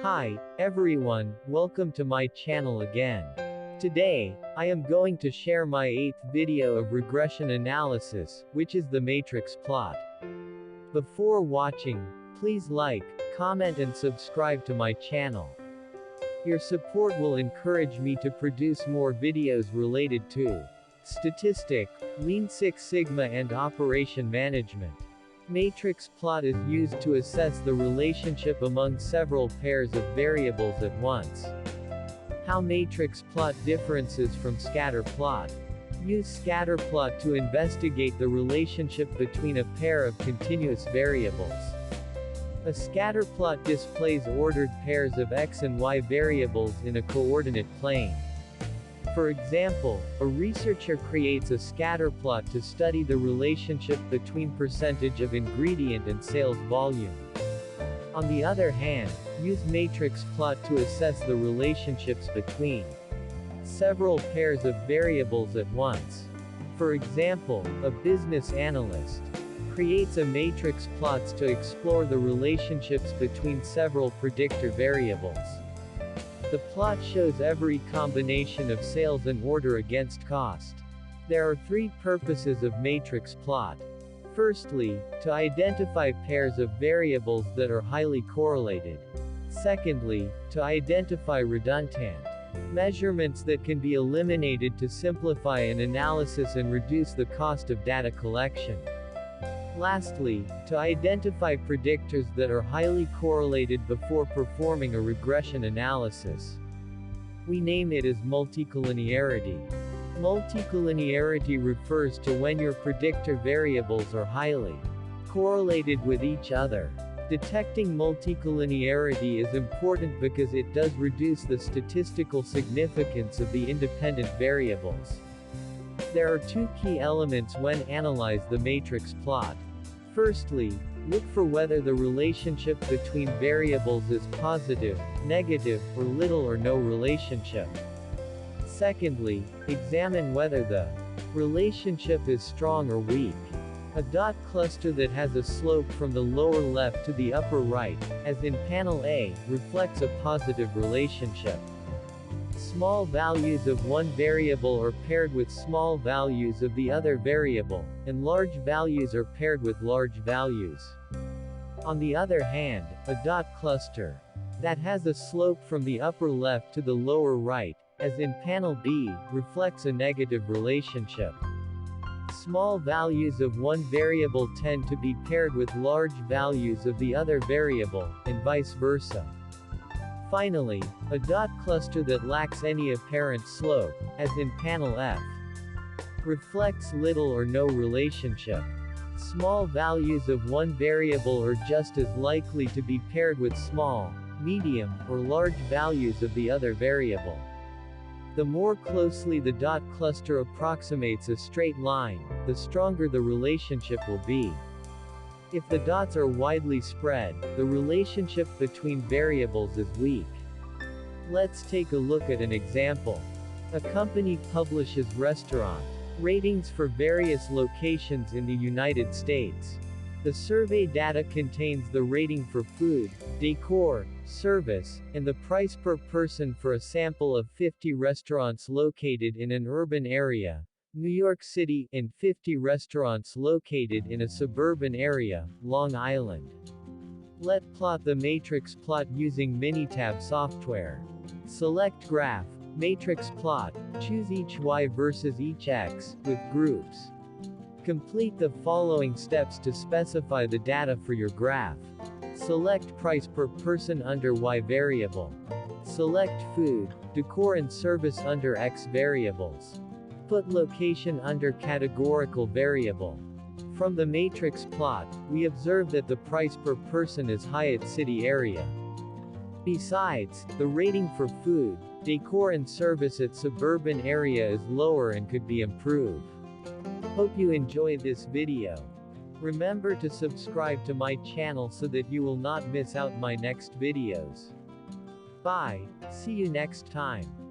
Hi, everyone, welcome to my channel again. Today, I am going to share my 8th video of regression analysis, which is the matrix plot. Before watching, please like, comment and subscribe to my channel. Your support will encourage me to produce more videos related to statistic, Lean Six Sigma and operation management. Matrix plot is used to assess the relationship among several pairs of variables at once. How matrix plot differences from scatter plot. Use scatter plot to investigate the relationship between a pair of continuous variables. A scatter plot displays ordered pairs of x and y variables in a coordinate plane. For example, a researcher creates a scatter plot to study the relationship between percentage of ingredient and sales volume. On the other hand, use matrix plot to assess the relationships between several pairs of variables at once. For example, a business analyst creates a matrix plots to explore the relationships between several predictor variables. The plot shows every combination of sales and order against cost. There are three purposes of matrix plot. Firstly, to identify pairs of variables that are highly correlated. Secondly, to identify redundant measurements that can be eliminated to simplify an analysis and reduce the cost of data collection. Lastly, to identify predictors that are highly correlated before performing a regression analysis. We name it as multicollinearity. Multicollinearity refers to when your predictor variables are highly correlated with each other. Detecting multicollinearity is important because it does reduce the statistical significance of the independent variables. There are two key elements when analyze the matrix plot. Firstly, look for whether the relationship between variables is positive, negative, or little or no relationship. Secondly, examine whether the relationship is strong or weak. A dot cluster that has a slope from the lower left to the upper right, as in panel A, reflects a positive relationship. Small values of one variable are paired with small values of the other variable, and large values are paired with large values. On the other hand, a dot cluster that has a slope from the upper left to the lower right, as in panel B, reflects a negative relationship. Small values of one variable tend to be paired with large values of the other variable, and vice versa. Finally, a dot cluster that lacks any apparent slope, as in panel F, reflects little or no relationship. Small values of one variable are just as likely to be paired with small, medium, or large values of the other variable. The more closely the dot cluster approximates a straight line, the stronger the relationship will be. If the dots are widely spread, the relationship between variables is weak. Let's take a look at an example. A company publishes restaurant ratings for various locations in the United States. The survey data contains the rating for food, decor, service, and the price per person for a sample of 50 restaurants located in an urban area, New York City, and 50 restaurants located in a suburban area, Long Island. Let's plot the matrix plot using Minitab software. Select Graph, Matrix Plot, choose each Y versus each X, with groups. Complete the following steps to specify the data for your graph. Select price per person under Y variable. Select food, decor and service under X variables. Put location under categorical variable. From the matrix plot, we observe that the price per person is high at city area. Besides, the rating for food, decor and service at suburban area is lower and could be improved. Hope you enjoy this video. Remember to subscribe to my channel so that you will not miss out my next videos. Bye, see you next time.